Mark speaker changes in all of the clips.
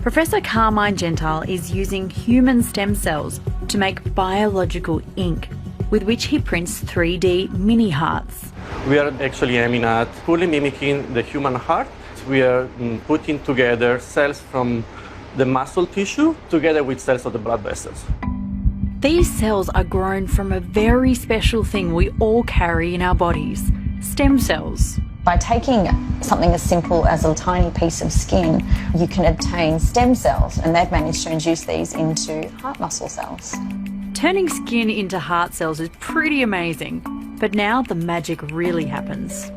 Speaker 1: Professor Carmine Gentile is using human stem cells to make biological ink, with which he prints 3D mini hearts.
Speaker 2: We are actually aiming at fully mimicking the human heart. We are putting together cells from the muscle tissue together with cells of the blood vessels.
Speaker 1: These cells are grown from a very special thing we all carry in our bodies, stem cells.
Speaker 3: By taking something as simple as a tiny piece of skin, you can obtain stem cells, and they've managed to induce these into heart muscle cells.
Speaker 1: Turning skin into heart cells is pretty amazing, but now the magic really happens.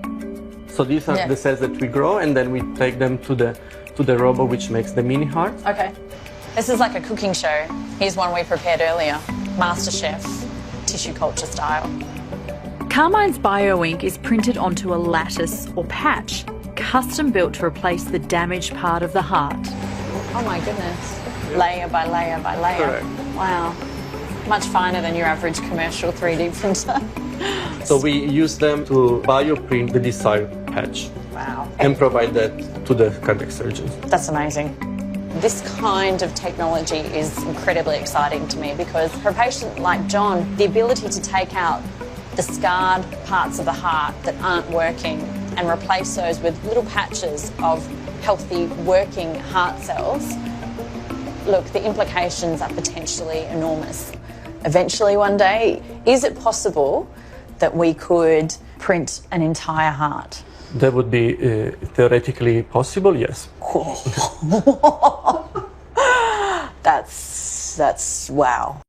Speaker 2: So these are the cells that we grow, and then we take them to the robot which makes the mini heart.
Speaker 3: Okay. This is like a cooking show. Here's one we prepared earlier, MasterChef, tissue culture style.
Speaker 1: Carmine's bioink is printed onto a lattice or patch, custom built to replace the damaged part of the heart.
Speaker 3: Oh my goodness. Layer by layer by layer.
Speaker 2: Correct.
Speaker 3: Wow. Much finer than your average commercial 3D printer.
Speaker 2: So we use them to bioprint the desired patch.
Speaker 3: Wow.
Speaker 2: And provide that to the cardiac surgeons.
Speaker 3: That's amazing. This kind of technology is incredibly exciting to me because for a patient like John, the ability to take out the scarred parts of the heart that aren't working and replace those with little patches of healthy working heart cells, look, the implications are potentially enormous. Eventually one day, is it possible that we could print an entire heart?
Speaker 2: That would be theoretically possible, yes.
Speaker 3: That's wow.